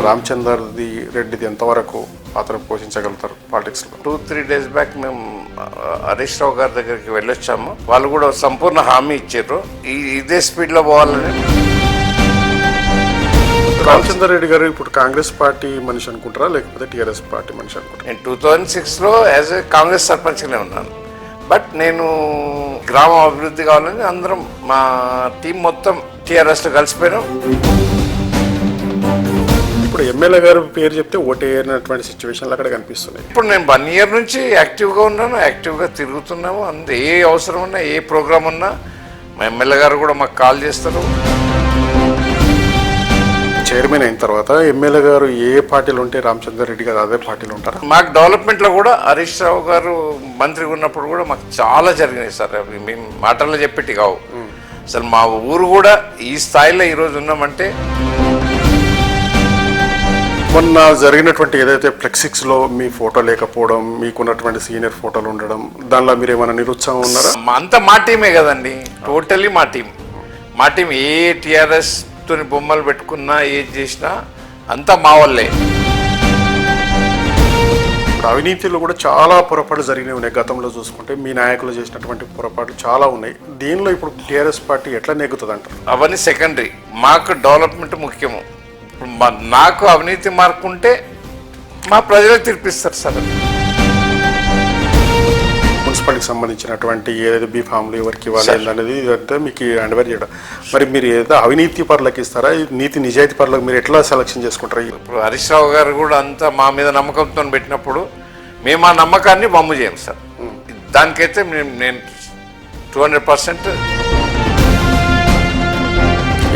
రామచందర్ రెడ్డిది ఎంతవరకు పాత్ర పోషించగలుగుతారు పాలిటిక్స్లో? 2-3 days బ్యాక్ మేము హరీష్ రావు గారి దగ్గరికి వెళ్ళొచ్చాము. వాళ్ళు కూడా సంపూర్ణ హామీ ఇచ్చారు ఇదే స్పీడ్లో పోవాలని. రామచందర్ రెడ్డి గారు ఇప్పుడు కాంగ్రెస్ పార్టీ మనిషి అనుకుంటారా లేకపోతే టీఆర్ఎస్ పార్టీ మనిషి అనుకుంటారా? నేను 2006లో యాజ్ ఏ కాంగ్రెస్ సర్పంచ్గానే ఉన్నాను. బట్ నేను గ్రామం అభివృద్ధి కావాలని అందరం మా టీం మొత్తం టీఆర్ఎస్లో కలిసిపోయినాం. ఇప్పుడు ఎమ్మెల్యే గారు పేరు చెప్తే ఓటేయనటువంటి సిచ్యువేషన్లు అక్కడ కనిపిస్తున్నాయి. ఇప్పుడు నేను 1 year నుంచి యాక్టివ్గా ఉన్నాను, యాక్టివ్గా తిరుగుతున్నాము. అందు ఏ అవసరం ఉన్నా ఏ ప్రోగ్రామ్ ఉన్నా మా ఎమ్మెల్యే గారు కూడా మాకు కాల్ చేస్తారు. చైర్మన్ అయిన తర్వాత ఎమ్మెల్యే గారు ఏ పార్టీలు ఉంటే రామచందర్ రెడ్డి గారు అదే పార్టీలు ఉంటారా? మాకు డెవలప్మెంట్లో కూడా హరీష్ రావు గారు మంత్రిగా ఉన్నప్పుడు కూడా మాకు చాలా జరిగినాయి సార్. అవి మేము మాటల్లో చెప్పేటి కావు. అసలు మా ఊరు కూడా ఈ స్థాయిలో ఈరోజు ఉన్నామంటే మొన్న జరిగినటువంటి ఏదైతే ఫ్లెక్సిక్స్లో మీ ఫోటో లేకపోవడం, మీకున్నటువంటి సీనియర్ ఫోటోలు ఉండడం, దానిలో మీరు ఏమైనా నిరుత్సాహం ఉన్నారా? అంతా మా టీమే కదండి, టోటలీ మా టీం. మా టీం ఏ టీఆర్ఎస్ తోని బొమ్మలు పెట్టుకున్నా ఏది చేసినా అంతా మా వాళ్ళే. ఇప్పుడు అవినీతిలో కూడా చాలా పొరపాట్లు జరిగినవి ఉన్నాయి. గతంలో చూసుకుంటే మీ నాయకులు చేసినటువంటి పొరపాట్లు చాలా ఉన్నాయి. దీనిలో ఇప్పుడు టీఆర్ఎస్ పార్టీ ఎట్లా నెగ్గుతుంది అంటారు? అవన్నీ సెకండరీ, మాకు డెవలప్మెంట్ ముఖ్యము. నాకు అవినీతి మార్కు ఉంటే మా ప్రజలకు తీర్పిస్తారు సార్. మున్సిపాలిటీకి సంబంధించినటువంటి ఏదైతే బీ ఫామ్లు ఎవరికి ఇవ్వాలి అనేది ఇదంతా మీకు అండర్ చేయడం. మరి మీరు ఏదో అవినీతి పరులకు ఇస్తారా, నీతి నిజాయితీ పరులకు మీరు ఎట్లా సెలక్షన్ చేసుకుంటారు? ఇప్పుడు హరీష్ రావు గారు కూడా అంతా మా మీద నమ్మకంతో పెట్టినప్పుడు మేము ఆ నమ్మకాన్ని బొమ్మ చేయం సార్. దానికైతే నేను 200%.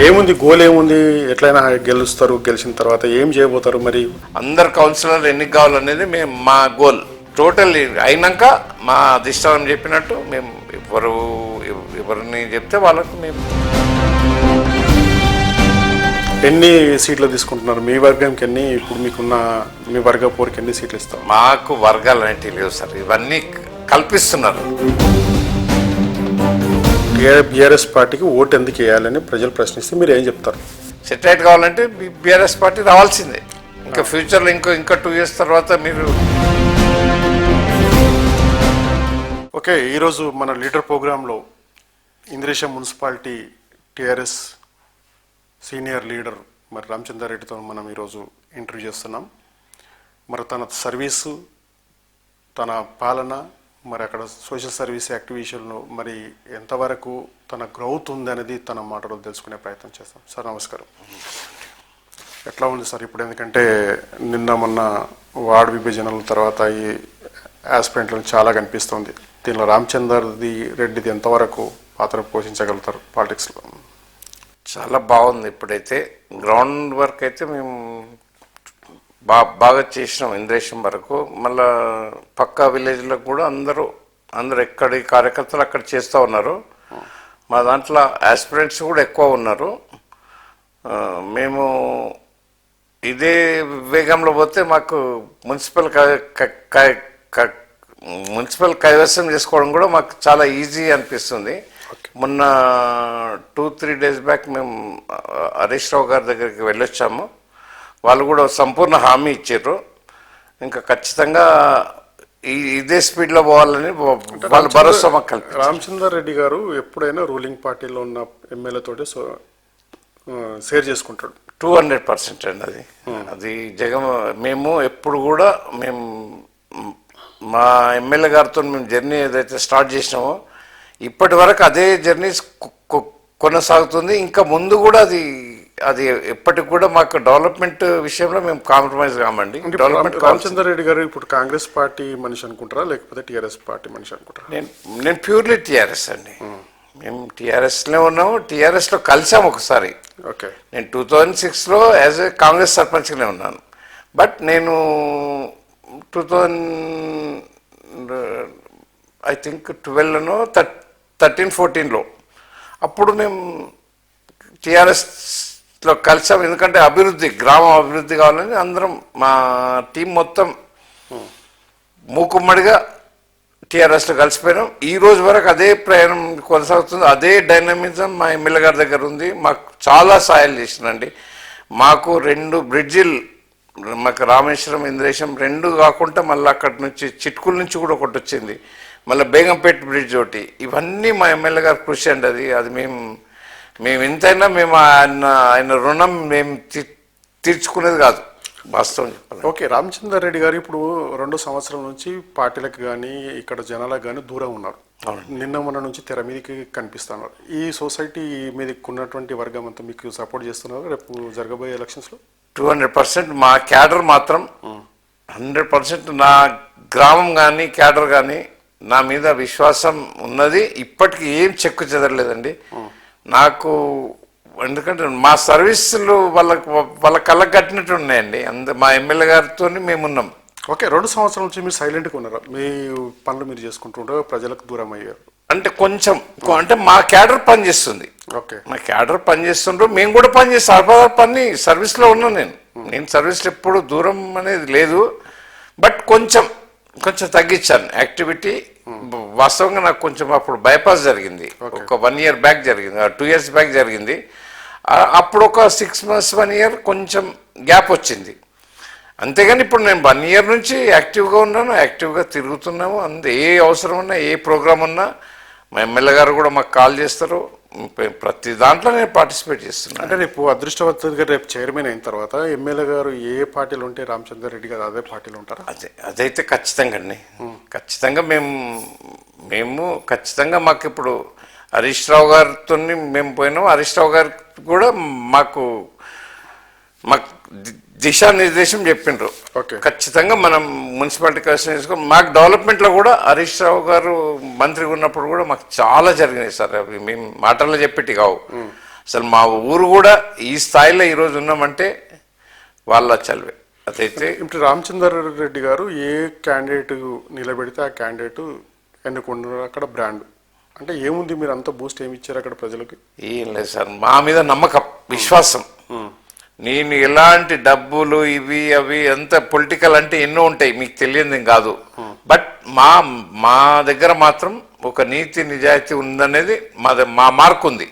ఏముంది గోల్ ఏముంది, ఎట్లయినా గెలుస్తారు, గెలిచిన తర్వాత ఏం చేయబోతారు? మరి అందరు కౌన్సిలర్లు ఎన్ని కావాలనేది మేము మా గోల్. టోటల్ అయినాక మా అధిష్టానం చెప్పినట్టు మేము ఎవరిని చెప్తే వాళ్ళకు మేము. ఎన్ని సీట్లు తీసుకుంటున్నారు మీ వర్గంకి? ఎన్ని ఇప్పుడు మీకున్న మీ వర్గ పోరుకి ఎన్ని సీట్లు ఇస్తాం? మాకు వర్గాలు అనేవి లేవు సార్, ఇవన్నీ కల్పిస్తున్నారు. బీఆర్ఎస్ పార్టీకి ఓటు ఎందుకు వేయాలని ప్రజలు ప్రశ్నిస్తే మీరు ఏం చెప్తారు? సెటిలైట్ కావాలంటే బీఆర్ఎస్ పార్టీ రావాల్సిందే. ఇంకా ఫ్యూచర్లో ఇంకా 2 years తర్వాత మీరు. ఓకే, ఈరోజు మన లీడర్ ప్రోగ్రాంలో Indresham municipality TRS senior leader మరి రామచందర్ రెడ్డితో మనం ఈరోజు ఇంటర్వ్యూ చేస్తున్నాం. మరి తన సర్వీసు, తన పాలన, మరి అక్కడ సోషల్ సర్వీస్ యాక్టివిటీలో మరి ఎంతవరకు తన గ్రోత్ ఉంది అనేది తన మాటలో తెలుసుకునే ప్రయత్నం చేస్తాం. సార్ నమస్కారం. ఎట్లా ఉంది సార్ ఇప్పుడు? ఎందుకంటే మొన్న వార్డు విభజనల తర్వాత ఈ ఆస్పిరెంట్లను చాలా కనిపిస్తుంది. దీనిలో రామచందర్ రెడ్డిది ఎంతవరకు పాత్ర పోషించగలుగుతారు పాలిటిక్స్లో? చాలా బాగుంది. ఇప్పుడైతే గ్రౌండ్ వర్క్ అయితే మేము బాగా చేసినాం ఇంద్రేశం వరకు. మళ్ళా పక్క విలేజ్లో కూడా అందరూ ఎక్కడి కార్యకర్తలు అక్కడ చేస్తూ ఉన్నారు. మా దాంట్లో ఆస్పిరెంట్స్ కూడా ఎక్కువ ఉన్నారు. మేము ఇదే వేగంలో పోతే మాకు మున్సిపల్ కైవసం చేసుకోవడం కూడా మాకు చాలా ఈజీ అనిపిస్తుంది. మొన్న 2-3 days బ్యాక్ మేము హరీష్ రావు గారి దగ్గరికి వెళ్ళొచ్చాము. వాళ్ళు కూడా సంపూర్ణ హామీ ఇచ్చారు ఇంకా ఖచ్చితంగా ఇదే స్పీడ్లో పోవాలని వాళ్ళు భరోసా మాకు కల్పించారు. రామచందర్ రెడ్డి గారు ఎప్పుడైనా రూలింగ్ పార్టీలో ఉన్న ఎమ్మెల్యేతోటి షేర్ చేసుకుంటాడు. 200% అండి. అది మేము ఎప్పుడు కూడా మా ఎమ్మెల్యే గారితో మేము జర్నీ ఏదైతే స్టార్ట్ చేసినామో ఇప్పటి వరకు అదే జర్నీ కొనసాగుతుంది. ఇంకా ముందు కూడా అది ఎప్పటికి కూడా మాకు డెవలప్మెంట్ విషయంలో మేము కాంప్రమైజ్ కామండి. రామచందర్ రెడ్డి గారు ఇప్పుడు కాంగ్రెస్ పార్టీ మనిషి అనుకుంటారా లేకపోతే టీఆర్ఎస్ పార్టీ మనిషి అనుకుంటారా? నేను ప్యూర్లీ టీఆర్ఎస్ అండి. మేము టీఆర్ఎస్లో ఉన్నాము, టీఆర్ఎస్లో కలిసాము ఒకసారి. ఓకే, నేను 2006లో యాజ్ ఏ కాంగ్రెస్ సర్పంచ్గానే ఉన్నాను. బట్ నేను 2012లోనో 13-14లో అప్పుడు మేము టీఆర్ఎస్లో కలిసాం. ఎందుకంటే గ్రామం అభివృద్ధి కావాలని అందరం మా టీం మొత్తం మూకుమ్మడిగా టీఆర్ఎస్లో కలిసిపోయినాం. ఈ రోజు వరకు అదే ప్రయాణం కొనసాగుతుంది. అదే డైనమిజం మా ఎమ్మెల్యే గారి దగ్గర ఉంది. మాకు చాలా సహాయాలు చేసిందండి. మాకు 2 బ్రిడ్జిలు మాకు రామేశ్వరం ఇంద్రేశం రెండు కాకుండా మళ్ళీ అక్కడి నుంచి చిట్కుల నుంచి కూడా ఒకటి వచ్చింది, మళ్ళీ బేగంపేట బ్రిడ్జ్ ఒకటి. ఇవన్నీ మా ఎమ్మెల్యే గారు కృషి అండి. అది మేము ఎంతైనా మేము ఆయన రుణం మేము తీర్చుకునేది కాదు వాస్తవం చెప్పాలి. ఓకే, రామచందర్ రెడ్డి గారు ఇప్పుడు 2 సంవత్సరాల నుంచి పార్టీలకు కానీ ఇక్కడ జనాలకు కానీ దూరం ఉన్నారు. నిన్న మొన్న నుంచి తెర మీదకి కనిపిస్తున్నారు. ఈ సొసైటీ మీదకి ఉన్నటువంటి వర్గం అంతా మీకు సపోర్ట్ చేస్తున్నారు రేపు జరగబోయే ఎలక్షన్స్లో? 200% మా క్యాడర్ మాత్రం 100% నా గ్రామం కానీ క్యాడర్ కానీ నా మీద విశ్వాసం ఉన్నది. ఇప్పటికీ ఏం చెక్కు చెదరలేదండి నాకు. ఎందుకంటే మా సర్వీసులు వాళ్ళ కళ్ళకు కట్టినట్టు ఉన్నాయండి. మా ఎమ్మెల్యే గారితో మేమున్నాం. ఓకే, 2 సంవత్సరాల నుంచి మీరు సైలెంట్గా ఉన్నారు, మీ పనులు మీరు చేసుకుంటుంటే ప్రజలకు దూరం అయ్యారు. అంటే కొంచెం అంటే మా క్యాడర్ పనిచేస్తుంది. ఓకే, మా క్యాడర్ పనిచేస్తుండ్రు, మేము కూడా పనిచేస్తాం. పని సర్వీస్లో ఉన్నాను నేను సర్వీస్లో ఎప్పుడు దూరం అనేది లేదు. బట్ కొంచెం తగ్గించాను యాక్టివిటీ. వాస్తవంగా నాకు కొంచెం అప్పుడు బైపాస్ జరిగింది, ఒక 1 year బ్యాక్ జరిగింది, 2 years బ్యాక్ జరిగింది. అప్పుడు ఒక 6 months 1 year కొంచెం గ్యాప్ వచ్చింది. అంతేగాని ఇప్పుడు నేను 1 year నుంచి యాక్టివ్గా ఉన్నాను, యాక్టివ్గా తిరుగుతున్నాము. ఏ అవసరం ఉన్నా, ఏ ప్రోగ్రామ్ ఉన్నా మా ఎమ్మెల్యే గారు కూడా మాకు కాల్ చేస్తారు. ప్రతి దాంట్లో నేను పార్టిసిపేట్ చేస్తున్నాను. అంటే రేపు అదృష్టవంతుడిగా రేపు చైర్మన్ అయిన తర్వాత ఎమ్మెల్యే గారు ఏ పార్టీలో ఉంటే రామచందర్ రెడ్డి గారు అదే పార్టీలో ఉంటారా? అదైతే ఖచ్చితంగా అండి. ఖచ్చితంగా మేము ఖచ్చితంగా మాకు ఇప్పుడు హరీష్ రావు గారితో మేము పోయినాం. హరీష్ రావు గారు కూడా మాకు దిశానిర్దేశం చెప్పిండ్రు. ఖచ్చితంగా మనం మున్సిపాలిటీ కమిషన్ చేసుకో. మాకు డెవలప్మెంట్లో కూడా హరీష్ రావు గారు మంత్రిగా ఉన్నప్పుడు కూడా మాకు చాలా జరిగినాయి సార్. అవి మేము మాటల్లో చెప్పేటి కావు. అసలు మా ఊరు కూడా ఈ స్థాయిలో ఈరోజు ఉన్నామంటే వాళ్ళ చదివే. అదైతే ఇప్పుడు రామచందర్ రెడ్డి గారు ఏ క్యాండిడేట్ నిలబెడితే ఆ క్యాండిడేట్ ఎన్నుకున్నారు. అక్కడ బ్రాండ్ అంటే ఏముంది, మీరు అంత బూస్ట్ ఏమి ఇచ్చారు అక్కడ ప్రజలకి? ఏం లేదు సార్, మా మీద నమ్మకం, విశ్వాసం. నేను ఎలాంటి డబ్బులు ఇవి అవి ఎంత పొలిటికల్ అంటే ఎన్నో ఉంటాయి, మీకు తెలియదు కాదు. బట్ మా దగ్గర మాత్రం ఒక నీతి నిజాయితీ ఉందనేది మా మార్క్ ఉంది.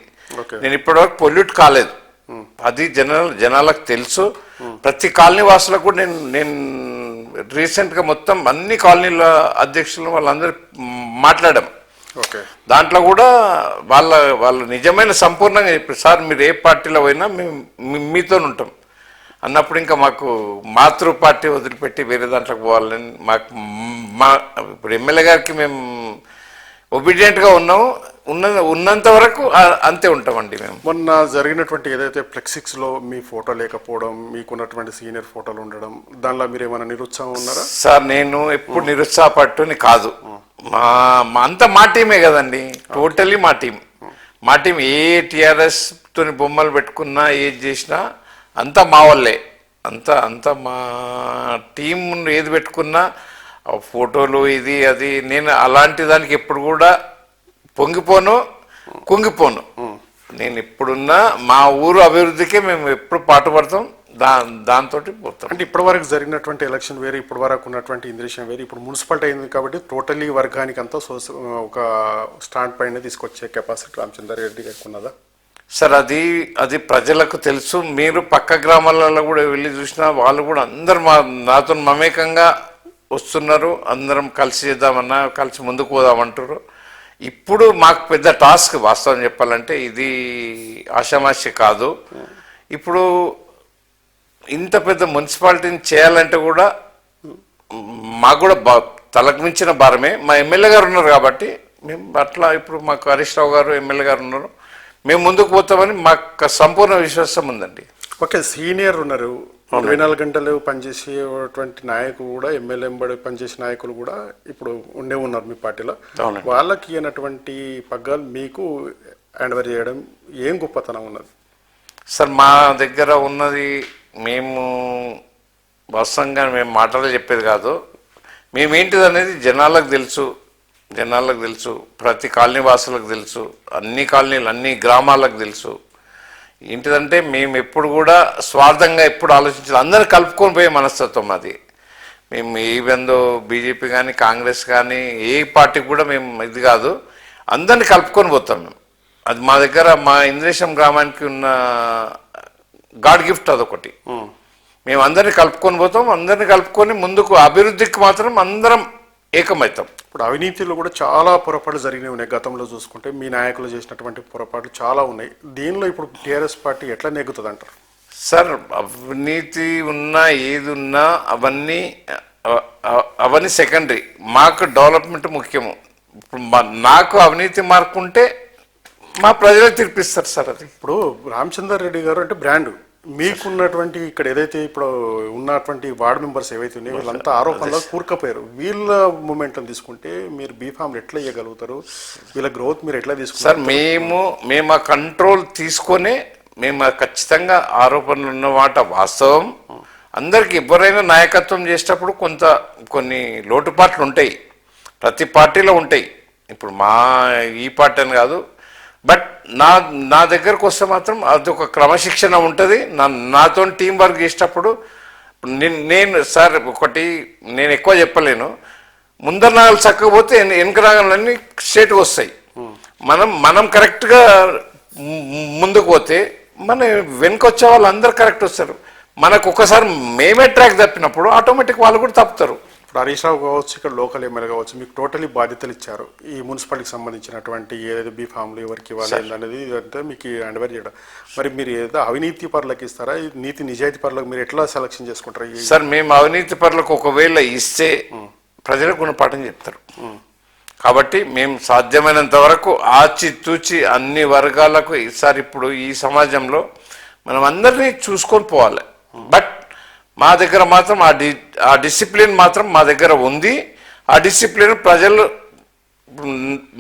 నేను ఇప్పటివరకు పొల్యూట్ కాలేదు, అది జనాలకు తెలుసు. ప్రతి కాలనీ వాసులకు కూడా నేను రీసెంట్గా మొత్తం అన్ని కాలనీల అధ్యక్షులు వాళ్ళందరూ మాట్లాడాం. దాంట్లో కూడా వాళ్ళు నిజమైన సంపూర్ణంగా చెప్పారు, సార్ మీరు ఏ పార్టీలో పోయినా మేము మీతో ఉంటాం అన్నప్పుడు ఇంకా మాకు మాతృ పార్టీ వదిలిపెట్టి వేరే దాంట్లోకి పోవాలని ఇప్పుడు ఎమ్మెల్యే గారికి మేము ఒబీడియంట్గా ఉన్నాము. ఉన్నంత వరకు అంతే ఉంటామండి మేము. మొన్న జరిగినటువంటి ఏదైతే ఫ్లెక్సిక్స్లో మీ ఫోటో లేకపోవడం, మీకున్నటువంటి సీనియర్ ఫోటోలు ఉండడం, దానిలో మీరు ఏమైనా నిరుత్సాహం ఉన్నారా? సార్ నేను ఎప్పుడు నిరుత్సాహపట్టుని కాదు. అంతా మా టీమే కదండి, టోటలీ మా టీం. ఏ టీఆర్ఎస్ తోని బొమ్మలు పెట్టుకున్నా ఏది చేసినా అంతా మా వాళ్ళే. అంతా మా టీం ఏది పెట్టుకున్నా ఫోటోలు ఇది అది. నేను అలాంటి దానికి ఎప్పుడు కూడా పొంగిపోను, కుంగిపోను. నేను ఎప్పుడున్నా మా ఊరు అభివృద్ధికే మేము ఎప్పుడు పాటుపడతాం, దాంతో పోతాం. అంటే ఇప్పటి వరకు జరిగినటువంటి ఎలక్షన్ వేరే, ఇప్పటి వరకు ఉన్నటువంటి ఇంద్రేశం వేరే. ఇప్పుడు మున్సిపాలిటీ అయింది కాబట్టి టోటలీ వర్గానికి అంతా ఒక స్టాండ్ పైన తీసుకొచ్చే కెపాసిటీ రామచందర్ రెడ్డి గారికి ఉన్నదా? సార్ అది ప్రజలకు తెలుసు. మీరు పక్క గ్రామాలలో కూడా వెళ్ళి చూసినా వాళ్ళు కూడా అందరు నాతో మమేకంగా వస్తున్నారు. అందరం కలిసి చేద్దామన్నా, కలిసి ముందుకు పోదామంటారు. ఇప్పుడు మాకు పెద్ద టాస్క్ వాస్తవం చెప్పాలంటే, ఇది ఆషామాషి కాదు. ఇప్పుడు ఇంత పెద్ద మున్సిపాలిటీని చేయాలంటే కూడా మాకు కూడా తలకు మించిన భారమే. మా ఎమ్మెల్యే గారు ఉన్నారు కాబట్టి మేము అట్లా, ఇప్పుడు మాకు హరీష్ రావు గారు ఎమ్మెల్యే గారు ఉన్నారు, మేము ముందుకు పోతామని మాకు సంపూర్ణ విశ్వాసం ఉందండి. ఓకే, సీనియర్ ఉన్నారు, 24 గంటలు పనిచేసేటువంటి నాయకులు కూడా, ఎమ్మెల్యే పనిచేసే నాయకులు కూడా ఇప్పుడు ఉన్నారు మీ పార్టీలో. వాళ్ళకి అయినటువంటి పగ్గాలు మీకు హ్యాండ్ ఓవర్ చేయడం ఏం గొప్పతనం ఉన్నది? సార్ మా దగ్గర ఉన్నది, మేము వాస్తవంగా మేము మాటలు చెప్పేది కాదు, మేమేంటిది అనేది జనాలకు తెలుసు. ప్రతి కాలనీ వాసులకు తెలుసు, అన్ని కాలనీలు అన్ని గ్రామాలకు తెలుసు. ఏంటిదంటే మేము ఎప్పుడు కూడా స్వార్థంగా ఎప్పుడు ఆలోచించాలి, అందరిని కలుపుకొని పోయే మనస్తత్వం అది. మేము ఈవెందో బీజేపీ కానీ కాంగ్రెస్ కానీ ఏ పార్టీకి కూడా మేము ఇది కాదు, అందరిని కలుపుకొని పోతాం మేము. అది మా దగ్గర మా ఇంద్రేశం గ్రామానికి ఉన్న గాడ్ గిఫ్ట్ అదొకటి. మేము అందరిని కలుపుకొని పోతాం, అందరిని కలుపుకొని ముందుకు అభివృద్ధికి మాత్రం అందరం ఏకమవుతాం. ఇప్పుడు అవినీతిలో కూడా చాలా పొరపాట్లు జరిగినాయి ఉన్నాయి. గతంలో చూసుకుంటే మీ నాయకులు చేసినటువంటి పొరపాట్లు చాలా ఉన్నాయి. దీనిలో ఇప్పుడు టీఆర్ఎస్ పార్టీ ఎట్లా నెగ్గుతుంది అంటారు? సార్, అవినీతి ఉన్నా ఏది ఉన్నా అవన్నీ సెకండరీ. మాకు డెవలప్మెంట్ ముఖ్యము. ఇప్పుడు నాకు అవినీతి మార్కు ఉంటే మా ప్రజలే తీర్పిస్తారు సార్. అది ఇప్పుడు రామచందర్ రెడ్డి గారు అంటే బ్రాండ్, మీకున్నటువంటి ఇక్కడ ఏదైతే ఇప్పుడు ఉన్నటువంటి వార్డు మెంబర్స్ ఏవైతే ఉన్నాయో వీళ్ళంతా ఆరోపణలో కూరుకపోయారు. వీళ్ళ మూమెంట్ని తీసుకుంటే మీరు బీఫామ్లు ఎట్లా ఇవ్వగలుగుతారు? వీళ్ళ గ్రోత్ మీరు ఎట్లా తీసుకుంటారు? సార్, మేము ఆ కంట్రోల్ తీసుకొని మేము ఖచ్చితంగా ఆరోపణలు ఉన్న మాట వాస్తవం. అందరికి ఎవరైనా నాయకత్వం చేసేటప్పుడు కొన్ని లోటుపాట్లు ఉంటాయి, ప్రతి పార్టీలో ఉంటాయి. ఇప్పుడు ఈ పార్టీ అని కాదు, బట్ నా దగ్గరకు వస్తే మాత్రం అదొక క్రమశిక్షణ ఉంటుంది. నాతో టీం వర్క్ చేసేటప్పుడు నేను సార్ ఒకటి నేను ఎక్కువ చెప్పలేను. ముందర నాగలు చక్కకపోతే వెనుక నాగలన్నీ స్ట్రేట్గా వస్తాయి. మనం కరెక్ట్గా ముందుకు పోతే మన వెనుక వచ్చే వాళ్ళు అందరు కరెక్ట్ వస్తారు. మనకు ఒకసారి మేమే ట్రాక్ తప్పినప్పుడు ఆటోమేటిక్ వాళ్ళు కూడా తప్పుతారు. ఇప్పుడు హరీష్ రావు కావచ్చు, ఇక్కడ లోకల్ ఎమ్మెల్యే కావచ్చు, మీకు టోటలీ బాధ్యతలు ఇచ్చారు. ఈ మున్సిపాలిటీకి సంబంధించినటువంటి ఏదైతే బీఫామ్లు ఎవరికి ఇవ్వాలి అనేది ఇదంతా మీకు హ్యాండ్ఓవర్ చేయడం. మరి మీరు ఏదో అవినీతి పరులకు ఇస్తారా, నీతి నిజాయితీ పరులకు మీరు ఎట్లా సెలక్షన్ చేసుకుంటారు? సార్, మేము అవినీతి పరులకు ఒకవేళ ఇస్తే ప్రజలకు గుణపాఠం చెప్తారు. కాబట్టి మేము సాధ్యమైనంత వరకు ఆచితూచి అన్ని వర్గాలకు ఈసారి ఇప్పుడు ఈ సమాజంలో మనం అందరినీ చూసుకొని పోవాలి. బట్ మా దగ్గర మాత్రం ఆ డిసిప్లిన్ మాత్రం మా దగ్గర ఉంది. ఆ డిసిప్లిన్ ప్రజలు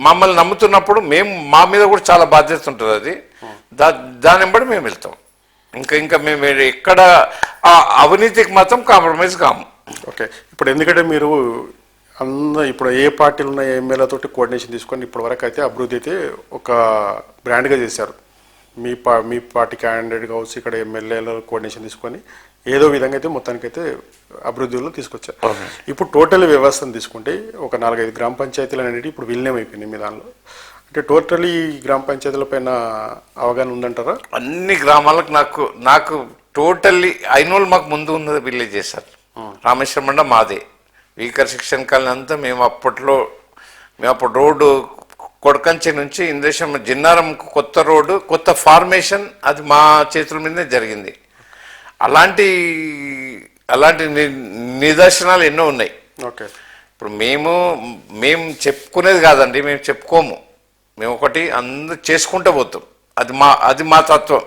మమ్మల్ని నమ్ముతున్నప్పుడు మా మీద కూడా చాలా బాధ్యత ఉంటుంది. అది దాని బట్టి మేము వెళ్తాం. ఇంకా మేము ఎక్కడ ఆ అవినీతికి మాత్రం కాంప్రమైజ్ కాము. ఓకే, ఇప్పుడు ఎందుకంటే మీరు ఇప్పుడు ఏ పార్టీలు ఉన్న ఎమ్మెల్యేతోటి కోఆర్డినేషన్ తీసుకొని ఇప్పటి వరకు అయితే అభివృద్ధి అయితే ఒక బ్రాండ్గా చేశారు. మీ పార్టీ క్యాండిడేట్ కావచ్చు, ఇక్కడ ఎమ్మెల్యేల కోఆర్డినేషన్ తీసుకొని ఏదో విధంగా అయితే మొత్తానికైతే అభివృద్ధిలో తీసుకొచ్చారు. ఇప్పుడు టోటల్ వ్యవస్థను తీసుకుంటే ఒక 4-5 గ్రామ పంచాయతీలు అనేవి ఇప్పుడు విలీనం అయిపోయినాయి మీ దానిలో. అంటే టోటలీ గ్రామ పంచాయతీల పైన అవగాహన ఉందంటారా? అన్ని గ్రామాలకు నాకు టోటల్లీ అయినోళ్ళు మాకు ముందు ఉన్నది విలేజ్ చేశారు. రామేశ్వరం మండ మాదే, వీకర్ శిక్షణ కాలనీ అంతా మేము అప్పుడు రోడ్డు కొడకంచి నుంచి ఇంద్రేశం జిన్నారం కొత్త రోడ్డు, కొత్త ఫార్మేషన్ అది మా చేతుల మీదనే జరిగింది. అలాంటి నిదర్శనాలు ఎన్నో ఉన్నాయి. ఓకే, ఇప్పుడు మేము చెప్పుకునేది కాదండి, మేము చెప్పుకోము. మేము ఒకటి అందరూ చేసుకుంటూ పోతాం. అది మా తత్వం.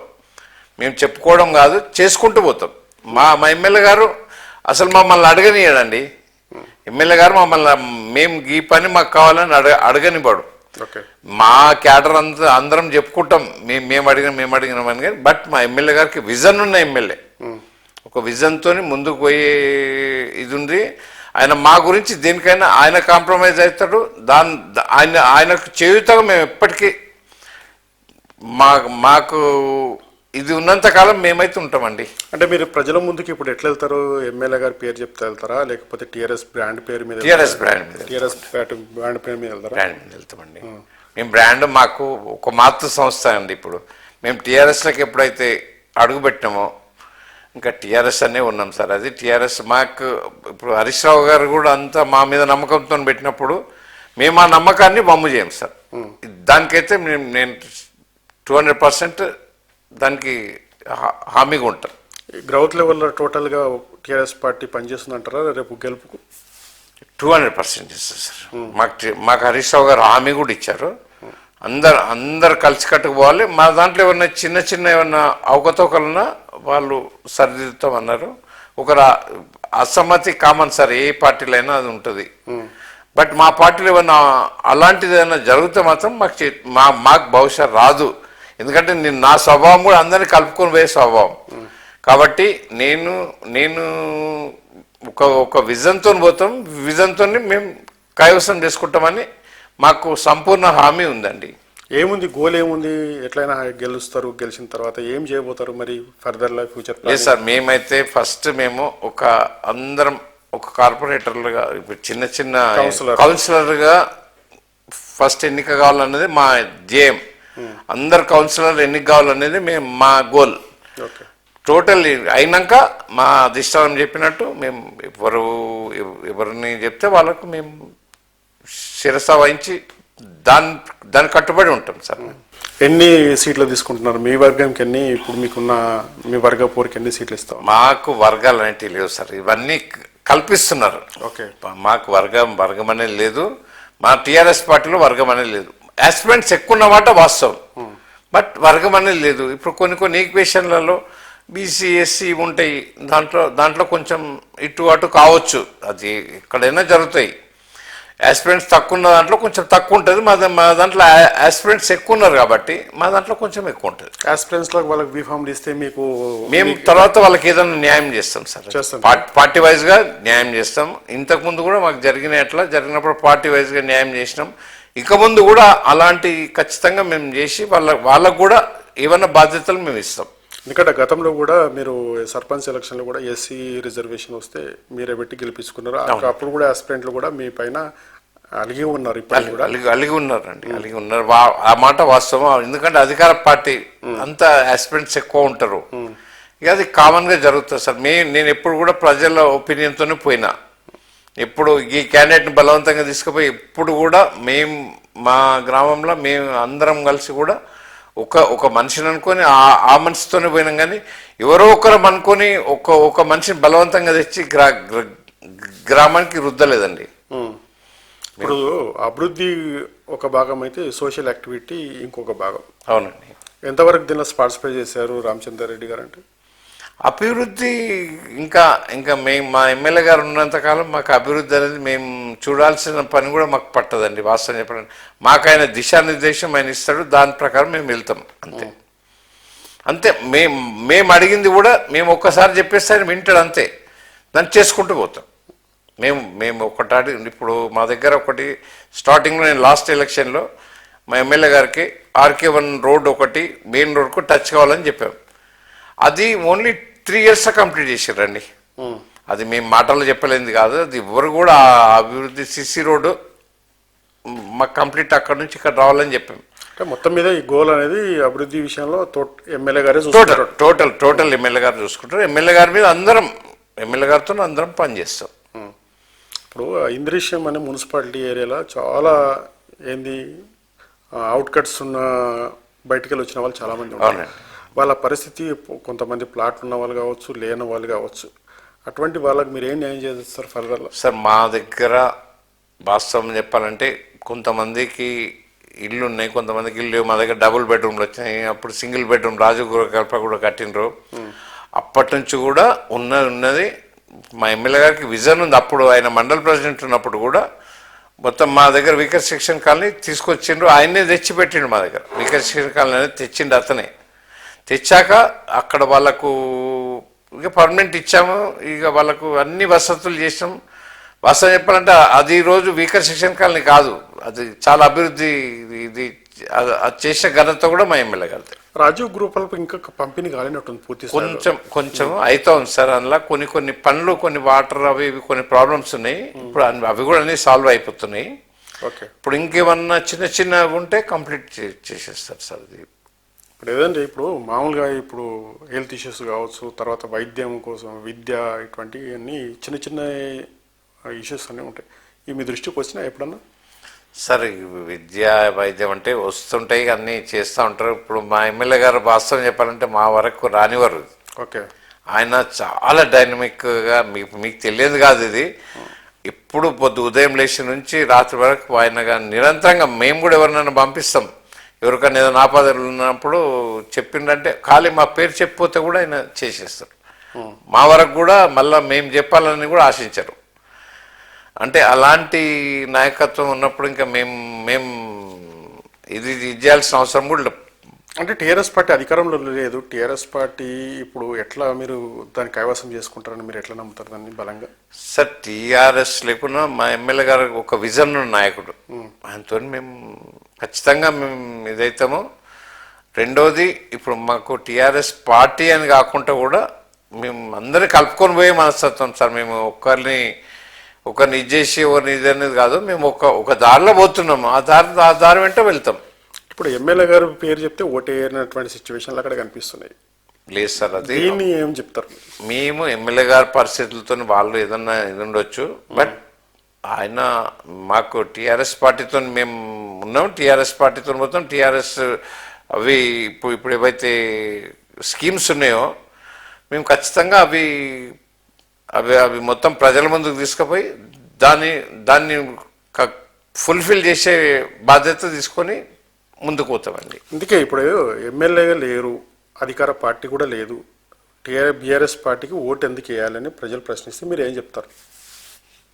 మేము చెప్పుకోవడం కాదు, చేసుకుంటూ పోతాం. మా ఎమ్మెల్యే గారు అసలు మమ్మల్ని అడగనియడండి. ఎమ్మెల్యే గారు మేము ఈ పని మాకు కావాలని అడగనివ్వడు. మా క్యాడర్ అందరం చెప్పుకుంటాం మేము అడిగినామని. కానీ బట్ మా ఎమ్మెల్యే గారికి విజన్ ఉన్న ఎమ్మెల్యే, ఒక విజన్తో ముందుకు పోయే ఇది ఉంది. ఆయన మా గురించి దేనికైనా ఆయన కాంప్రమైజ్ అవుతాడు. ఆయనకు చేయుతగా మేము ఎప్పటికీ మాకు ఇది ఉన్నంత కాలం మేమైతే ఉంటామండి. అంటే మీరు ప్రజల ముందుకి ఇప్పుడు ఎట్లా వెళ్తారు? ఎమ్మెల్యే గారి పేరు చెప్తే వెళ్తారా, లేకపోతే టీఆర్ఎస్ బ్రాండ్ పేరు మీద? టీఆర్ఎస్ బ్రాండ్ పేరు మీద వెళ్తారా? బ్రాండ్ మీద వెళ్తామండి. మేము బ్రాండ్ మాకు ఒక మాతృ సంస్థ అండి. ఇప్పుడు మేము టీఆర్ఎస్లోకి ఎప్పుడైతే అడుగుపెట్టామో ఇంకా టీఆర్ఎస్ అనే ఉన్నాం సార్. అది టీఆర్ఎస్ మాకు ఇప్పుడు హరీష్ రావు గారు కూడా అంతా మా మీద నమ్మకంతో పెట్టినప్పుడు మేము ఆ నమ్మకాన్ని వమ్ము చేయం సార్. దానికైతే నేను 200% దానికి హామీగా ఉంటాం. గ్రౌత్ లెవెల్లో టోటల్గా టీఆర్ఎస్ పార్టీ పనిచేస్తుందంటారా రేపు గెలుపుకు? 200% చేస్తారు సార్. మాకు హరీష్ రావు గారు హామీ కూడా ఇచ్చారు. అందరు కలిసి కట్టుకుపోవాలి. మా దాంట్లో ఏమన్నా చిన్న ఏమన్నా అవకతవకలున్నా వాళ్ళు సరిదిద్దుతామన్నారు. అసమ్మతి కామన్ సార్, ఏ పార్టీలో అయినా అది ఉంటుంది. బట్ మా పార్టీలో ఏమన్నా అలాంటిది ఏదైనా జరిగితే మాత్రం మాకు బహుశా రాదు. ఎందుకంటే నా స్వభావం కూడా అందరినీ కలుపుకొని పోయే స్వభావం. కాబట్టి నేను ఒక విజన్తో పోతాం. విజన్తో మేము కైవసం చేసుకుంటామని మాకు సంపూర్ణ హామీ ఉందండి. ఏముంది గోల్ ఏముంది? ఎట్లయినా గెలుస్తారు. గెలిచిన తర్వాత ఏం చేయబోతారు మరి ఫర్దర్ లైఫ్ ఫ్యూచర్? లేదు సార్, మేమైతే ఫస్ట్ మేము అందరం ఒక కార్పొరేటర్లుగా చిన్న కౌన్సిలర్గా ఫస్ట్ ఎన్నిక కావాలన్నది మా ధ్యేయం. అందరు కౌన్సిలర్ ఎన్నిక కావాలనేది మా గోల్. టోటల్ అయినాక మా అధిష్టానం చెప్పినట్టు మేము ఎవరిని చెప్తే వాళ్ళకు మేము శిరస వహించి దాని కట్టుబడి ఉంటాం సార్. ఎన్ని సీట్లు తీసుకుంటున్నారు మీ వర్గంకి? ఎన్ని ఇప్పుడు మీకున్న మీ వర్గ పోరుకి ఎన్ని సీట్లు ఇస్తాం? మాకు వర్గాలు అనేవి లేవు సార్, ఇవన్నీ కల్పిస్తున్నారు. ఓకే, మాకు వర్గం అనేది లేదు, మా టీఆర్ఎస్ పార్టీలో వర్గం అనేది లేదు. ఆస్పిరెంట్స్ ఎక్కువ ఉన్నమాట వాస్తవం, బట్ వర్గం అనేది లేదు. ఇప్పుడు కొన్ని ఈక్వేషన్లలో బీసీ ఎస్సీ ఉంటాయి, దాంట్లో కొంచెం ఇటు అటు కావచ్చు, అది ఎక్కడైనా జరుగుతాయి. ఆస్పిరెంట్స్ తక్కువ ఉన్న దాంట్లో కొంచెం తక్కువ ఉంటుంది, మా దాంట్లో ఆస్పిరెంట్స్ ఎక్కువ ఉన్నారు కాబట్టి మా దాంట్లో కొంచెం ఎక్కువ ఉంటుంది. ఆస్పిరెంట్స్ లో వాళ్ళకి బీఫామ్లు ఇస్తే మేము తర్వాత వాళ్ళకి ఏదైనా న్యాయం చేస్తాం సార్, పార్టీ వైజ్ గా న్యాయం చేస్తాం. ఇంతకు ముందు కూడా మాకు జరిగినప్పుడు పార్టీ వైజ్ గా న్యాయం చేసినాం. ఇక ముందు కూడా అలాంటి ఖచ్చితంగా మేము చేసి వాళ్ళకు కూడా ఏమైనా బాధ్యతలు మేము ఇస్తాం. ఎందుకంటే గతంలో కూడా మీరు సర్పంచ్ ఎలక్షన్లో కూడా ఎస్సీ రిజర్వేషన్ వస్తే మీరే పెట్టి గెలిపించుకున్నారు. అప్పుడు కూడా ఆస్పిరెంట్లు కూడా మీ పైన అలిగి ఉన్నారు, ఇప్పుడు కూడా అలిగి ఉన్నారండి, అలిగి ఉన్నారు. ఆ మాట వాస్తవం. ఎందుకంటే అధికార పార్టీ అంతా ఆస్పిరెంట్స్ ఎక్కువ ఉంటారు, ఇక అది కామన్ గా జరుగుతుంది సార్. నేను ఎప్పుడు కూడా ప్రజల ఒపీనియన్తోనే పోయినా, ఎప్పుడు ఈ క్యాండిడేట్ని బలవంతంగా తీసుకుపోయి ఎప్పుడు కూడా మా గ్రామంలో మేము అందరం కలిసి కూడా ఒక మనిషిని అనుకొని ఆ మనిషితోనే పోయినాం. కానీ ఎవరో ఒకరు అనుకొని ఒక మనిషిని బలవంతంగా తెచ్చి గ్రామానికి రుద్దలేదండి. ఇప్పుడు అభివృద్ధి ఒక భాగం అయితే సోషల్ యాక్టివిటీ ఇంకొక భాగం. అవునండి. ఎంతవరకు దీనిలో పార్టిసిపేట్ చేశారు రామచంద్ర రెడ్డి గారు? అంటే అభివృద్ధి ఇంకా మా ఎమ్మెల్యే గారు ఉన్నంతకాలం మాకు అభివృద్ధి అనేది మేము చూడాల్సిన పని కూడా మాకు పట్టదండి. వాస్తవం చెప్పడానికి మాకు ఆయన దిశానిర్దేశం ఆయన ఇస్తాడు, దాని ప్రకారం మేము వెళ్తాం అంతే. మేము అడిగింది కూడా మేము ఒక్కసారి చెప్పేస్తే ఆయన వింటాడు అంతే, దాన్ని చేసుకుంటూ పోతాం. మేము ఒకటి ఇప్పుడు మా దగ్గర ఒకటి స్టార్టింగ్లో నేను లాస్ట్ ఎలక్షన్లో మా ఎమ్మెల్యే గారికి RK1 రోడ్ ఒకటి మెయిన్ రోడ్కు టచ్ కావాలని చెప్పాం. అది ఓన్లీ 3 years కంప్లీట్ చేశారండి. అది మేము మాటల్లో చెప్పలేంది కాదు, అది ఎవరు కూడా అభివృద్ధి సిసి రోడ్డు మాకు కంప్లీట్ అక్కడ నుంచి ఇక్కడ రావాలని చెప్పాం. మొత్తం మీద ఈ గోల్ అనేది అభివృద్ధి విషయంలో ఎమ్మెల్యే గారే టోటల్ ఎమ్మెల్యే గారు చూసుకుంటారు. ఎమ్మెల్యే గారి మీద ఎమ్మెల్యే గారితో అందరం పనిచేస్తాం. ఇప్పుడు ఇంద్రిష్యం అనే మున్సిపాలిటీ ఏరియాలో చాలా అవుట్కట్స్ ఉన్న బయటికి వెళ్ళి వచ్చిన వాళ్ళు చాలామంది ఉన్నారు. వాళ్ళ పరిస్థితి కొంతమంది ప్లాట్లు ఉన్న వాళ్ళు కావచ్చు, లేని వాళ్ళు కావచ్చు, అటువంటి వాళ్ళకి మీరు ఏం న్యాయం చేస్తారు ఫర్దర్లో? సార్ మా దగ్గర వాస్తవం చెప్పాలంటే కొంతమందికి ఇల్లు ఉన్నాయి, కొంతమందికి ఇల్లు మా దగ్గర డబుల్ బెడ్రూమ్లు వచ్చినాయి. అప్పుడు సింగిల్ బెడ్రూమ్ రాజగృహకల్ప కూడా కట్టినరు. అప్పటి నుంచి కూడా ఉన్నది మా ఎమ్మెల్యే గారికి విజన్ ఉంది. అప్పుడు ఆయన మండల ప్రెసిడెంట్ ఉన్నప్పుడు కూడా మొత్తం మా దగ్గర వీకర్ సెక్షన్ కాలనీ తీసుకొచ్చిండ్రు, ఆయనే తెచ్చిపెట్టిండు. మా దగ్గర వీకర్ సెక్షన్ కాలనీ అనేది తెచ్చిండు అతనే. తెచ్చాక అక్కడ వాళ్ళకు ఇక పర్మనెంట్ ఇచ్చాము, ఇక వాళ్ళకు అన్ని వసతులు చేసాం. వాస్తవం చెప్పాలంటే అది రోజు వీకర్ సెక్షన్ కాలనీ కాదు, అది చాలా అభివృద్ధి. ఇది అది చేసిన ఘనత కూడా మా ఎమ్మెల్యే గారిది. రాజీవ్ గ్రూప్ ఇంకా పంపిణీ కాలేనట్టుంది పూర్తి. కొంచెం అవుతా ఉంది సార్. అందులో కొన్ని పనులు, కొన్ని వాటర్ అవి కొన్ని ప్రాబ్లమ్స్ ఉన్నాయి. ఇప్పుడు అవి కూడా అన్ని సాల్వ్ అయిపోతున్నాయి. ఇప్పుడు ఇంకేమన్నా చిన్న ఉంటే కంప్లీట్ చేసేస్తారు సార్. అది ఇప్పుడు ఏదంటే ఇప్పుడు మామూలుగా ఇప్పుడు హెల్త్ ఇష్యూస్ కావచ్చు, తర్వాత వైద్యం కోసం విద్య, ఇటువంటి అన్ని చిన్న ఇష్యూస్ అన్నీ ఉంటాయి. ఇవి మీ దృష్టికి వచ్చినా ఎప్పుడన్నా? సార్ విద్య వైద్యం అంటే వస్తుంటాయి, అన్నీ చేస్తూ ఉంటారు. ఇప్పుడు మా ఎమ్మెల్యే గారు వాస్తవం చెప్పాలంటే మా వరకు రానివారు. ఓకే, ఆయన చాలా డైనమిక్గా మీకు తెలియదు కాదు ఇది. ఇప్పుడు ఉదయం లేచి నుంచి రాత్రి వరకు ఆయన నిరంతరంగా మేము కూడా ఎవరినైనా పంపిస్తాం, ఎవరికైనా ఏదైనా ఆపదలు ఉన్నప్పుడు చెప్పిండంటే ఖాళీ మా పేరు చెప్పిపోతే కూడా ఆయన చేసేస్తారు. మా వరకు కూడా మళ్ళీ మేము చెప్పాలని కూడా ఆశించరు. అంటే అలాంటి నాయకత్వం ఉన్నప్పుడు ఇంకా మేము ఇది చేయాల్సిన అవసరం కూడా. అంటే టీఆర్ఎస్ పార్టీ అధికారంలో లేదు. టీఆర్ఎస్ పార్టీ ఇప్పుడు ఎట్లా మీరు దాన్ని కైవసం చేసుకుంటారని మీరు ఎట్లా నమ్ముతారు దాన్ని బలంగా? సార్ టీఆర్ఎస్ లేకున్నా మా ఎమ్మెల్యే గారు ఒక విజన్ నాయకుడు, ఆయనతో మేము ఖచ్చితంగా మేము ఇదైతాము. రెండోది ఇప్పుడు మాకు టీఆర్ఎస్ పార్టీ అని కాకుండా కూడా మేము అందరినీ కలుపుకొని పోయే మనస్తత్వం సార్. మేము ఒకరిని ఇది చేసి ఎవరిని ఇది అనేది కాదు, మేము ఒక దారిలో పోతున్నాము, ఆ దారి వెంట వెళ్తాం. ఇప్పుడు ఎమ్మెల్యే గారు పేరు చెప్తే ఓటేయనటువంటి సిచ్యువేషన్లు అక్కడ కనిపిస్తున్నాయి. లేదు సార్, అది దీన్ని ఏం చెప్తారు? మేము ఎమ్మెల్యే గారి పరిస్థితులతో వాళ్ళు ఏదన్నా ఇది ఉండొచ్చు, బట్ ఆయన మాకు టీఆర్ఎస్ పార్టీతో మేము ఉన్నాం, టీఆర్ఎస్ పార్టీతో మొత్తం టీఆర్ఎస్ అవి ఇప్పుడు ఏవైతే స్కీమ్స్ ఉన్నాయో మేము ఖచ్చితంగా అవి అవి అవి మొత్తం ప్రజల ముందుకు తీసుకుపోయి దాన్ని ఫుల్ఫిల్ చేసే బాధ్యత తీసుకొని ముందుకు పోతామండి. అందుకే ఇప్పుడు ఎమ్మెల్యేగా లేరు, అధికార పార్టీ కూడా లేదు, బీఆర్ఎస్ పార్టీకి ఓటు ఎందుకు వేయాలని ప్రజలు ప్రశ్నిస్తే మీరు ఏం చెప్తారు?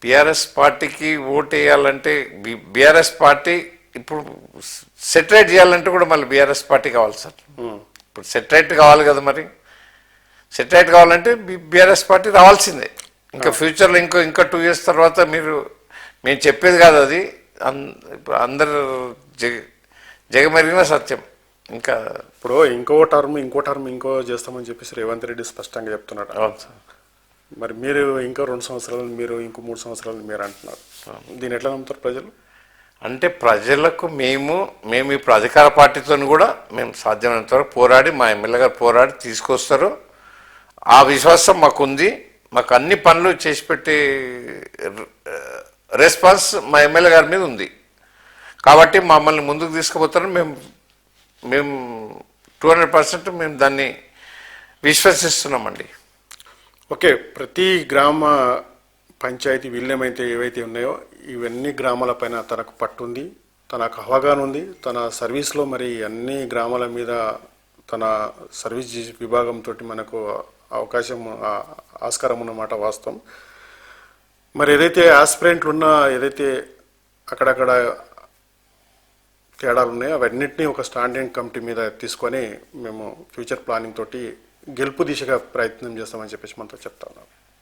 బీఆర్ఎస్ పార్టీకి ఓటు వేయాలంటే బీఆర్ఎస్ పార్టీ ఇప్పుడు సెటరేట్ చేయాలంటే కూడా మళ్ళీ బీఆర్ఎస్ పార్టీ కావాలి సార్. ఇప్పుడు సెటరేట్ కావాలి కదా, మరి సెటరేట్ కావాలంటే బీఆర్ఎస్ పార్టీ రావాల్సిందే. ఇంకా ఫ్యూచర్లో ఇంకా 2 years తర్వాత మేము చెప్పేది కాదు, అది ఇప్పుడు అందరు జగమెరిగిన సత్యం. ఇంకా ఇప్పుడు ఇంకో టర్మ్ ఇంకో చేస్తామని చెప్పేసి రేవంత్ రెడ్డి స్పష్టంగా చెప్తున్నాడు. అవును సార్. మరి మీరు ఇంకో 2 సంవత్సరాలు, మీరు ఇంకో 3 సంవత్సరాలు మీరు అంటున్నారు. దీన్ని ఎట్లా నమ్ముతారు ప్రజలు? అంటే ప్రజలకు మేము ఇప్పుడు అధికార పార్టీతో కూడా మేము సాధ్యమైనంత వరకు పోరాడి, మా ఎమ్మెల్యే గారు పోరాడి తీసుకొస్తారు. ఆ విశ్వాసం మాకుంది. మాకు అన్ని పనులు చేసి పెట్టే రెస్పాన్స్ మా ఎమ్మెల్యే గారి మీద ఉంది. కాబట్టి మమ్మల్ని ముందుకు తీసుకుపోతారని మేము 200% మేము దాన్ని విశ్వసిస్తున్నామండి. ఓకే, ప్రతి గ్రామ పంచాయతీ విలీనమైతే ఏవైతే ఉన్నాయో ఇవన్నీ గ్రామాల పైన తనకు పట్టుంది, తనకు అవగాహన ఉంది. తన సర్వీస్లో మరి అన్ని గ్రామాల మీద తన సర్వీస్ విభాగంతో మనకు అవకాశం ఆస్కారం ఉన్నమాట వాస్తవం. మరి ఏదైతే ఆస్పిరెంట్లు ఉన్నా, ఏదైతే అక్కడక్కడ తేడాలు ఉన్నాయో అవన్నింటినీ ఒక స్టాండింగ్ కమిటీ మీద తీసుకొని మేము ఫ్యూచర్ ప్లానింగ్ తోటి గెలుపు దిశగా ప్రయత్నం చేస్తామని చెప్పేసి మనతో చెప్తా ఉన్నాం.